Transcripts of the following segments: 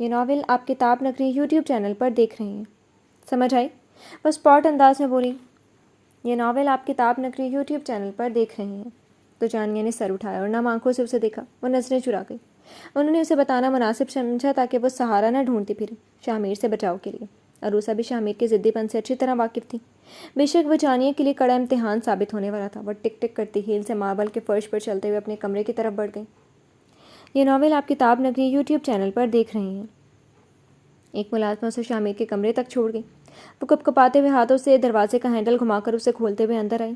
یہ ناول آپ کتاب نگری یوٹیوب چینل پر دیکھ رہے ہیں۔ سمجھ آئی؟ وہ اسپاٹ انداز میں بولی۔ یہ ناول آپ کتاب نگری یوٹیوب چینل پر دیکھ رہے ہیں۔ تو جانیہ نے سر اٹھایا اور نم آنکھوں سے اسے دیکھا۔ وہ نظریں چرا گئی۔ انہوں نے اسے بتانا مناسب سمجھا تاکہ وہ سہارا نہ ڈھونڈتی پھرے شامیر سے بچاؤ کے لیے۔ عروسہ بھی شامیر کے ضدی پن سے اچھی طرح واقف تھی۔ بے شک وہ جانیہ کے لیے کڑا امتحان ثابت ہونے والا تھا۔ وہ ٹک ٹک کرتی ہیل سے ماربل کے فرش پر چلتے ہوئے اپنے کمرے کی طرف بڑھ گئی۔ یہ ناول آپ کتاب نگری یوٹیوب چینل پر دیکھ رہے ہیں۔ ایک ملازمہ اسے شامیر کے کمرے تک چھوڑ گئی۔ وہ کپ کپاتے ہوئے ہاتھوں سے دروازے کا ہینڈل گھما کر اسے کھولتے ہوئے اندر آئی۔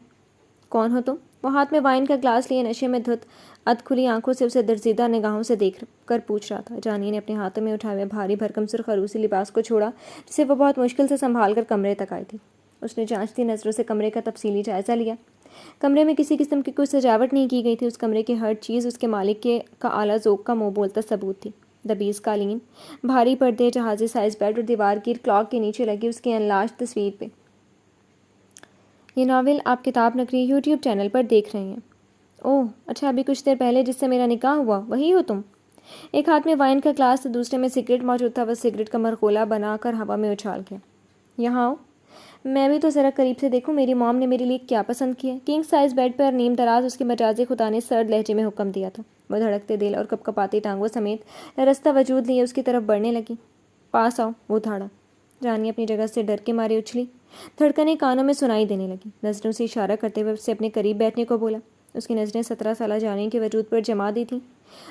کون ہو تم؟ وہ ہاتھ میں وائن کا گلاس لیے نشے میں دھت ادھ کھلی آنکھوں سے اسے درزیدہ نگاہوں سے دیکھ کر پوچھ رہا تھا۔ جانیہ نے اپنے ہاتھوں میں اٹھائے ہوئے بھاری بھرکم سرخ عروسی لباس کو چھوڑا جسے وہ بہت مشکل سے سنبھال کر کمرے تک آئی تھی۔ اس نے جانچتی نظروں سے کمرے کا تفصیلی جائزہ لیا۔ کمرے میں کسی قسم کی کوئی سجاوٹ نہیں کی گئی تھی۔ اس کمرے کی ہر چیز اس کے مالک کا اعلیٰ ذوق کا منہ بولتا ثبوت تھی۔ دبیز قالین، بھاری پردے، جہازی سائز بیڈ اور دیوار گیر کلاک کے نیچے لگی اس کی انلاش تصویر پہ۔ یہ ناول آپ کتاب نگری یوٹیوب چینل پر دیکھ رہے ہیں۔ اوہ اچھا، ابھی کچھ دیر پہلے جس سے میرا نکاح ہوا وہی ہو تم؟ ایک ہاتھ میں وائن کا گلاس تو دوسرے میں سگریٹ موجود تھا۔ وہ سگریٹ کا مرغولا بنا کر ہوا میں اچھال گیا۔ یہاں آؤ، میں بھی تو ذرا قریب سے دیکھوں میری موم نے میرے لیے کیا پسند کیا ہے۔ کنگ سائز بیڈ پر نیم دراز اس کے مجازی خدا نے سرد لہجے میں حکم دیا تھا۔ وہ دھڑکتے دل اور کپ کپاتی ٹانگوں سمیت رستہ وجود لیے اس کی طرف بڑھنے لگی۔ پاس آؤ، وہ دھاڑا۔ جانیہ اپنی جگہ سے ڈر کے مارے اچھلی۔ دھڑکنیں کانوں میں سنائی دینے لگی۔ نظروں سے اشارہ کرتے ہوئے اسے اپنے قریب بیٹھنے کو بولا۔ اس کی نظریں 17 سالہ جانیہ کے وجود پر جما دی تھیں۔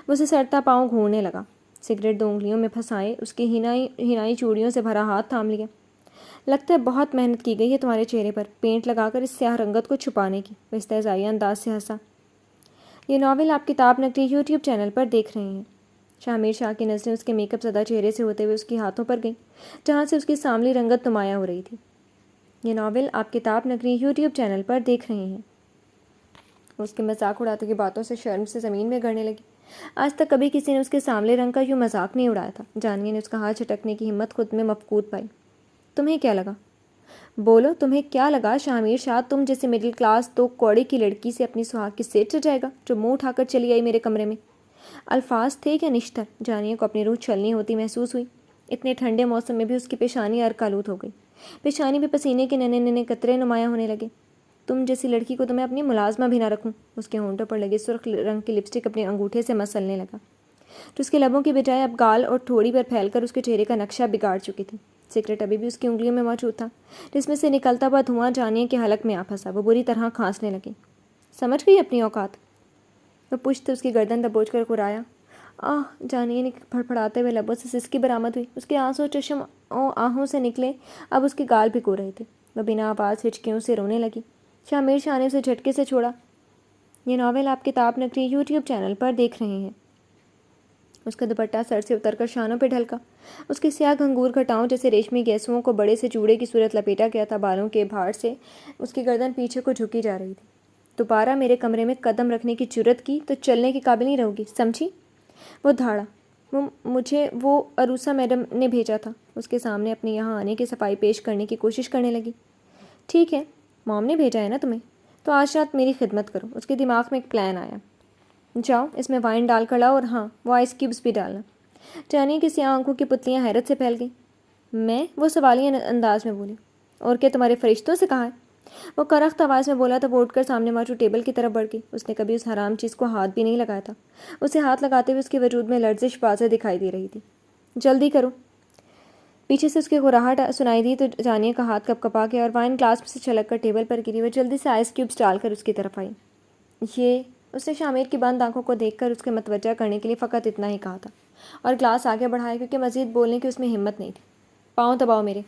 وہ اسے سڑتا پاؤں گھورنے لگا۔ سگریٹ 2 انگلیوں میں پھنسائے اس کی ہنائی چوڑیوں سے بھرا ہاتھ تھام لیا۔ لگتا ہے بہت محنت کی گئی ہے تمہارے چہرے پر پینٹ لگا کر اس سیاہ رنگت کو چھپانے کی۔ وہ استہزائیہ انداز سے ہنسا۔ یہ ناول آپ کتاب نگری یوٹیوب چینل پر دیکھ رہے ہیں۔ شامیر شاہ کی نظریں اس کے میک اپ زدہ چہرے سے ہوتے ہوئے اس کے ہاتھوں پر گئیں جہاں سے اس کی سانولی رنگت نمایاں ہو رہی تھی۔ یہ ناول آپ کتاب نگری یوٹیوب چینل پر دیکھ رہے ہیں۔ اس کے مذاق اڑاتے کی باتوں سے شرم سے زمین میں گڑنے لگی۔ آج تک کبھی کسی نے اس کے سانولے رنگ کا یوں مذاق نہیں اڑایا تھا۔ جانیہ نے اس کا ہاتھ جھٹکنے کی ہمت خود میں مفقود پائی۔ تمہیں کیا لگا؟ بولو، تمہیں کیا لگا شامیر شاہ تم جیسے مڈل کلاس 2 کوڑے کی لڑکی سے اپنی سہاگ کی سیٹ چڑھ جائے گا جو منہ اٹھا کر چلی آئی میرے کمرے میں؟ الفاظ تھے کیا نشتر؟ جانیہ کو اپنی روح چھلنی ہوتی محسوس ہوئی۔ اتنے ٹھنڈے موسم میں بھی اس کی پیشانی عرق آلود ہو گئی۔ پیشانی پہ پسینے کے ننھے ننھے قطرے نمایاں ہونے لگے۔ تم جیسی لڑکی کو تو میں اپنی ملازمہ بھی نہ رکھوں۔ اس کے ہونٹوں پر لگی سرخ رنگ کی لپسٹک اپنے انگوٹھے سے مسلنے لگا جو اس کے لبوں کی بجائے اب گال اور ٹھوڑی پر پھیل کر اس کے چہرے کا نقشہ بگاڑ چکی تھی۔ سگریٹ ابھی بھی اس کی انگلیوں میں موجود تھا جس میں سے نکلتا ہوا دھواں جانیہ کے حلق میں آ پھنسا۔ وہ بری طرح کھانسنے لگی۔ سمجھ گئی اپنی اوقات؟ وہ پشت اس کی گردن دبوچ کر گرایا۔ جانیہ نے پھڑپڑاتے ہوئے لبوں سے سسکی برآمد ہوئی۔ اس کے آنسو چشم آہوں سے نکلے اب اس کے گال بھگو رہے تھے۔ وہ بنا آواز ہچکیوں سے رونے لگی۔ شامیر شاہ نے اسے جھٹکے سے چھوڑا۔ یہ ناول آپ کتاب نگری یوٹیوب چینل پر دیکھ رہے ہیں۔ اس کا دوپٹہ سر سے اتر کر شانوں پہ ڈھلکا۔ اس کے سیاہ گھنگور گھٹاؤں جیسے ریشمی گیسوؤں کو بڑے سے چوڑے کی صورت لپیٹا گیا تھا۔ بالوں کے بھاڑ سے اس کی گردن پیچھے کو جھکی جا رہی تھی۔ دوبارہ میرے کمرے میں قدم رکھنے کی جرت کی تو چلنے کے قابل نہیں رہو گی، سمجھی؟ وہ دھاڑا۔ مجھے وہ عروسہ میڈم نے بھیجا تھا۔ اس کے سامنے اپنے یہاں آنے کی صفائی پیش کرنے کی کوشش کرنے لگی۔ ٹھیک ہے، موم نے بھیجا ہے نا تمہیں، تو آج رات میری خدمت کرو۔ اس کے دماغ میں ایک پلان آیا۔ جاؤ اس میں وائن ڈال کر لاؤ اور ہاں وہ آئس کیوبس بھی ڈالنا۔ جانیہ کی سیاہ آنکھوں کی پتلیاں حیرت سے پھیل گئیں۔ میں؟ وہ سوالیہ انداز میں بولی۔ اور کیا تمہارے فرشتوں سے کہا ہے؟ وہ کرخت آواز میں بولا تو وہ اٹھ کر سامنے موجود ٹیبل کی طرف بڑھ گئی۔ اس نے کبھی اس حرام چیز کو ہاتھ بھی نہیں لگایا تھا۔ اسے ہاتھ لگاتے ہوئے اس کے وجود میں لرزش واضح دکھائی دے رہی تھی۔ جلدی کرو۔ پیچھے سے اس کی گھراہٹ سنائی دی تو جانیہ کا ہاتھ کپ کپا گیا اور وائن گلاس سے چھلک کر ٹیبل پر گری۔ وہ جلدی سے آئس کیوبس ڈال کر اس کی طرف آئی۔ یہ اس نے شامیر کی بند آنکھوں کو دیکھ کر اس کے متوجہ کرنے کے لیے فقط اتنا ہی کہا تھا اور گلاس آگے بڑھایا کیونکہ مزید بولنے کی اس میں ہمت نہیں تھی۔ پاؤں دباؤ میرے۔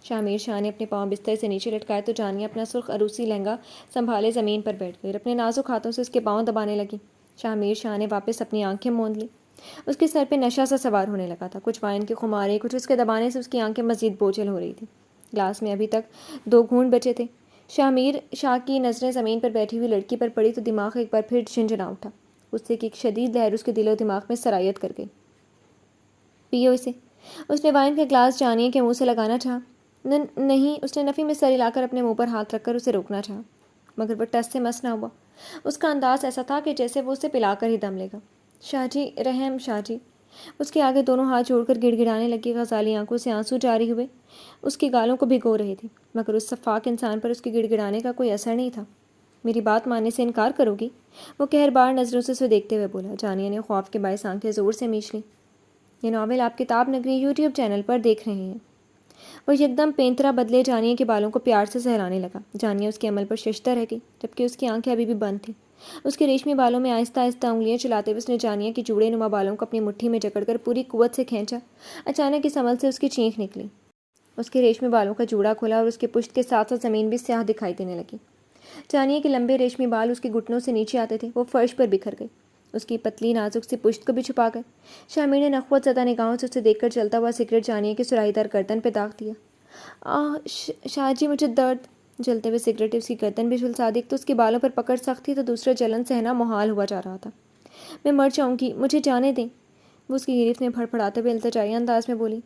شامیر شاہ نے اپنے پاؤں بستر سے نیچے لٹکائے تو جانیہ اپنا سرخ عروسی لہنگا سنبھالے زمین پر بیٹھ گئی اور اپنے نازک ہاتھوں سے اس کے پاؤں دبانے لگی۔ شامیر شاہ نے واپس اپنی آنکھیں موند لی۔ اس کے سر پہ نشہ سا سوار ہونے لگا تھا۔ کچھ وائن کے خمارے، کچھ اس کے دبانے سے اس کی آنکھیں مزید بوجھل ہو رہی تھیں۔ گلاس میں ابھی تک 2 گھونٹ بچے تھے۔ شامیر شاہ کی نظریں زمین پر بیٹھی ہوئی لڑکی پر پڑی تو دماغ ایک بار پھر جھنجھنا اٹھا۔ غصے کی ایک شدید لہر اس کے دل و دماغ میں سرایت کر گئی۔ پیو اسے۔ اس نے وائن کا گلاس جانیہ کے منہ سے لگانا چاہا۔ نہیں، اس نے نفی میں سر ہلا کر اپنے منہ پر ہاتھ رکھ کر اسے روکنا چاہا مگر وہ ٹس سے مس نہ ہوا۔ اس کا انداز ایسا تھا کہ جیسے وہ اسے پلا کر ہی دم لے گا۔ شاہ جی، رحم شاہ جی۔ اس کے آگے دونوں ہاتھ جوڑ کر گڑ گڑانے لگی، غزالی آنکھوں سے آنسو جاری ہوئے اس کی گالوں کو بھگو رہے تھے، مگر اس شفاق انسان پر اس کے گڑ گڑانے کا کوئی اثر نہیں تھا۔ میری بات ماننے سے انکار کرو گی؟ وہ قہربار نظروں سے اسے دیکھتے ہوئے بولا۔ جانیہ نے خوف کے باعث آنکھیں زور سے میچ لیں۔ یہ ناول آپ کتاب نگری یوٹیوب چینل پر دیکھ رہے ہیں۔ وہ یکدم پینترا بدلے جانیہ کے بالوں کو پیار سے سہلانے لگا۔ جانیہ اس کے عمل پر ششتہ رہ گئی، جبکہ اس کی آنکھیں ابھی بھی بند تھیں۔ اس کے ریشمی بالوں میں آہستہ آہستہ انگلیاں چلاتے ہوئے اس نے جانیہ کی جوڑے نما بالوں کو اپنی مٹھی میں جکڑ کر پوری قوت سے کھینچا۔ اچانک اس عمل سے اس کی چینخ نکلی۔ اس کے ریشمی بالوں کا جوڑا کھلا اور اس کے پشت کے ساتھ ساتھ زمین بھی سیاہ دکھائی دینے لگی۔ جانیہ کے لمبے ریشمی بال اس کے گھٹنوں سے نیچے آتے تھے، وہ فرش پر بکھر گئے، اس کی پتلی نازک سی پشت کو بھی چھپا گئے۔ شامر نے نخوت زدہ نگاہوں سے اسے دیکھ کر چلتا ہوا سگریٹ جانیہ کی سراہی دار گردن پہ داغ دیا۔ شاہ جی مجھے درد۔ جلتے ہوئے سگریٹ اس کی گردن بھی جھلسا دی۔ ایک تو اس کے بالوں پر پکڑ سخت تھی تو دوسرا جلن سہنا محال ہوا جا رہا تھا۔ میں مر جاؤں گی، مجھے جانے دیں، وہ اس کی گرفت میں پھڑپڑاتے ہوئے التجائی انداز میں بولی۔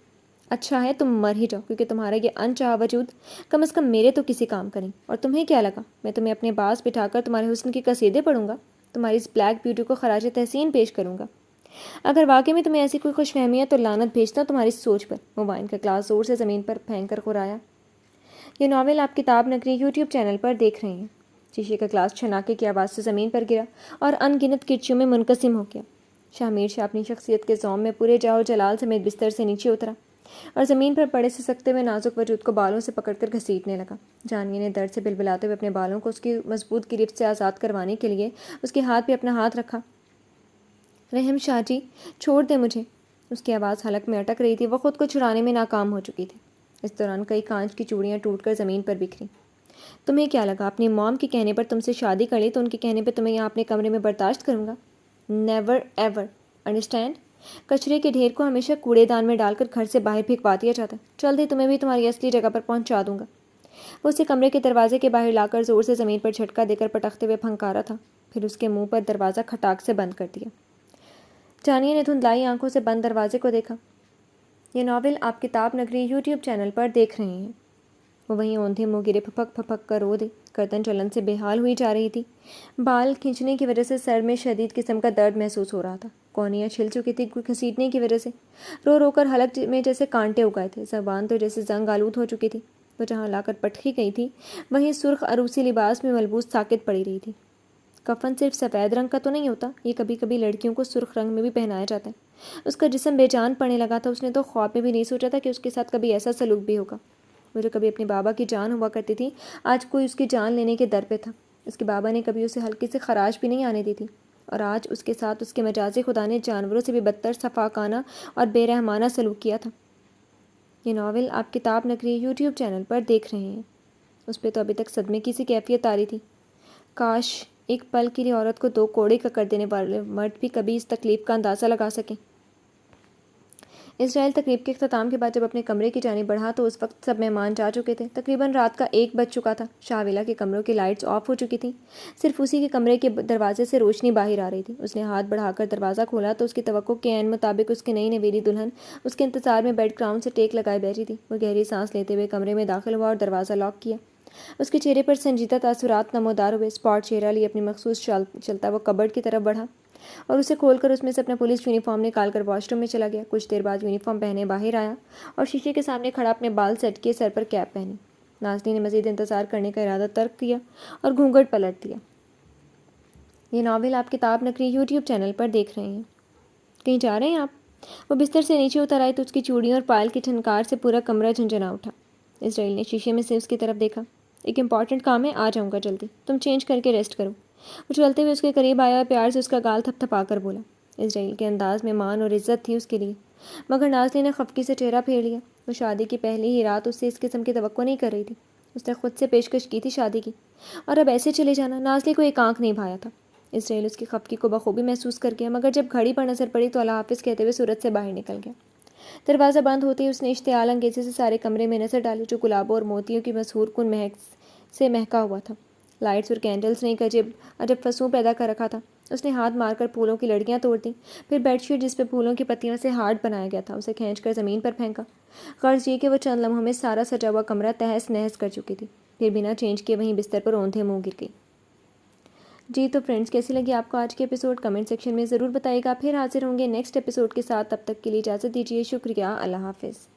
اچھا ہے تم مر ہی جاؤ، کیونکہ تمہارا یہ انچاہا وجود کم از کم میرے تو کسی کام کریں۔ اور تمہیں کیا لگا میں تمہیں اپنے پاس بٹھا کر تمہارے حسن کی قصیدے پڑھوں گا، تمہاری اس بلیک بیوٹی کو خراج تحسین پیش کروں گا؟ اگر واقعی میں تمہیں ایسی کوئی خوش فہمی ہے تو لعنت بھیجتا ہوں تمہاری سوچ پر۔ وہ وائن کا گلاس زور سے زمین پر پھینک کر غرایا۔ یہ ناول آپ کتاب نگری یوٹیوب چینل پر دیکھ رہے ہیں۔ شیشے کا گلاس چھناکے کی آواز سے زمین پر گرا اور ان گنت کرچیوں میں منقسم ہو گیا۔ شامیر شاہ اپنی شخصیت کے زوم میں پورے جاہ و جلال سمیت بستر سے نیچے اترا اور زمین پر پڑے سسکتے ہوئے نازک وجود کو بالوں سے پکڑ کر گھسیٹنے لگا۔ جانیہ نے درد سے بلبلاتے ہوئے اپنے بالوں کو اس کی مضبوط گرفت سے آزاد کروانے کے لیے اس کے ہاتھ پہ اپنا ہاتھ رکھا۔ رحم شاہ جی، چھوڑ دیں مجھے۔ اس کی آواز حلق میں اٹک رہی تھی، وہ خود کو چھڑانے میں ناکام ہو چکی تھی۔ اس دوران کئی کانچ کی چوڑیاں ٹوٹ کر زمین پر بکھریں۔ تمہیں کیا لگا اپنی موم کے کہنے پر تم سے شادی کر لی تو ان کے کہنے پہ تمہیں یہاں اپنے کمرے میں برداشت کروں گا؟ Never ever, understand? کچرے کے ڈھیر کو ہمیشہ کوڑے دان میں ڈال کر گھر سے باہر پھینکوا دیا جاتا ہے۔ جلد ہی تمہیں بھی تمہاری اصلی جگہ پر پہنچا دوں گا۔ وہ اسے کمرے کے دروازے کے باہر لا کر زور سے زمین پر جھٹکا دے کر پٹکتے ہوئے پھنکارا تھا، پھر اس کے منہ پر دروازہ کھٹاک سے بند کر دیا۔ جانیہ نے دھندلائی آنکھوں سے بند دروازے کو دیکھا۔ یہ ناول آپ کتاب نگری یوٹیوب چینل پر دیکھ رہے ہیں۔ وہ وہیں اوندھے منہ گرے پھپک پھپک کر رو دی۔ گردن جلن سے بے حال ہوئی جا رہی تھی۔ بال کھینچنے کی وجہ سے سر میں شدید قسم کا درد محسوس ہو رہا تھا۔ کونیاں چھل چکی تھی گھسیٹنے کی وجہ سے، رو رو کر حلق میں جیسے کانٹے اگائے تھے۔ زبان تو جیسے زنگ آلود ہو چکی تھی۔ وہ جہاں لا کر پٹکی گئی تھی وہیں سرخ عروسی لباس میں ملبوس ساکت پڑی رہی تھی۔ کفن صرف سفید رنگ کا تو نہیں ہوتا، یہ کبھی کبھی لڑکیوں کو سرخ رنگ میں بھی پہنایا جاتا ہے۔ اس کا جسم بے جان پڑنے لگا تھا۔ اس نے تو خواب میں بھی نہیں سوچا تھا کہ اس کے ساتھ کبھی ایسا سلوک بھی ہوگا۔ وہ جو کبھی اپنے بابا کی جان ہوا کرتی تھی، آج کوئی اس کی جان لینے کے در پہ تھا۔ اس کے بابا نے کبھی اسے ہلکی سے خراش بھی نہیں آنے دی تھی، اور آج اس کے ساتھ اس کے مجازی خدا نے جانوروں سے بھی بدتر صفاقانہ اور بے رحمانہ سلوک کیا تھا۔ یہ ناول آپ کتاب نگری یوٹیوب چینل پر دیکھ رہے ہیں۔ اس پہ تو ابھی تک صدمے کی سی کیفیت آ رہی تھی۔ کاش ایک پل کے لیے عورت کو دو کوڑے کا کر دینے والے مرد بھی کبھی اس تکلیف کا اندازہ لگا سکیں۔ اسرائیل تقریب کے اختتام کے بعد جب اپنے کمرے کی جانب بڑھا تو اس وقت سب مہمان جا چکے تھے۔ تقریباً رات کا 1 بج چکا تھا۔ شاہ ویلا کے کمروں کی لائٹس آف ہو چکی تھیں، صرف اسی کے کمرے کے دروازے سے روشنی باہر آ رہی تھی۔ اس نے ہاتھ بڑھا کر دروازہ کھولا تو اس کی توقع کے عین مطابق اس کی نئی نویلی دلہن اس کے انتظار میں بیڈ گراؤنڈ سے ٹیک لگائے بیٹھی تھی۔ وہ گہری سانس لیتے ہوئے کمرے میں داخل ہوا اور دروازہ لاک کیا۔ اس کے چہرے پر سنجیدہ تاثرات نمودار ہوئے۔ اسپاٹ چہرہ لیے اپنی مخصوص چلتا وہ کبرڈ کی طرف بڑھا اور اسے کھول کر اس میں سے اپنا پولیس یونیفارم نکال کر واش روم میں چلا گیا۔ کچھ دیر بعد یونیفارم پہنے باہر آیا اور شیشے کے سامنے کھڑا اپنے بال سیٹ کیے، سر پر کیپ پہنی۔ نازنین نے مزید انتظار کرنے کا ارادہ ترک کیا اور گھونگھٹ پلٹ دیا۔ یہ ناول آپ کتاب نگری یوٹیوب چینل پر دیکھ رہے ہیں۔ کہیں جا رہے ہیں آپ؟ وہ بستر سے نیچے اتر آئی تو اس کی چوڑیوں اور پائل کی ٹھنکار سے پورا کمرہ جھنجھنا اٹھا۔ اسرائیل نے شیشے میں سے اس کی طرف دیکھا۔ ایک امپورٹنٹ کام ہے، آ جاؤں گا جلدی، تم چینج کر کے ریسٹ کرو۔ وہ چلتے ہوئے اس کے قریب آیا اور پیار سے اس کا گال تھپ تھپا کر بولا۔ اسرائیل کے انداز میں مان اور عزت تھی اس کے لیے، مگر نازنین نے خفگی سے چہرہ پھیر لیا۔ وہ شادی کی پہلی ہی رات اس سے اس قسم کی توقع نہیں کر رہی تھی۔ اس نے خود سے پیشکش کی تھی شادی کی، اور اب ایسے چلے جانا؟ نازلی کو ایک آنکھ نہیں بھایا تھا۔ اسرائیل اس کی خفگی کو بخوبی محسوس کر گیا، مگر جب گھڑی پر نظر پڑی تو اللہ حافظ کہتے ہوئے صورت سے باہر نکل گیا۔ دروازہ بند ہوتے ہی اس نے اشتعال انگیزی سے سارے کمرے میں نظر ڈالی، جو گلابوں اور موتیوں کی مسحور کن مہک سے مہکا ہوا تھا۔ لائٹس اور کینڈلز نے ایک عجب فسوں پیدا کر رکھا تھا۔ اس نے ہاتھ مار کر پھولوں کی لڑیاں توڑ دیں، پھر بیڈ شیٹ جس پہ پھولوں کی پتیوں سے ہارٹ بنایا گیا تھا اسے کھینچ کر زمین پر پھینکا۔ غرض یہ کہ وہ چند لمحوں میں سارا سجا ہوا کمرہ تہس نہس کر چکی تھی، پھر بنا چینج کیے وہیں بستر پر اوندھے منہ گر گئی۔ جی تو فرینڈس، کیسی لگی آپ کو آج کے ایپیسوڈ؟ کمنٹ سیکشن میں ضرور بتائیے گا. پھر حاضر ہوں گے نیکسٹ ایپیسوڈ کے ساتھ. تب تک کے لیے اجازت دیجیے. شکریہ. اللہ حافظ.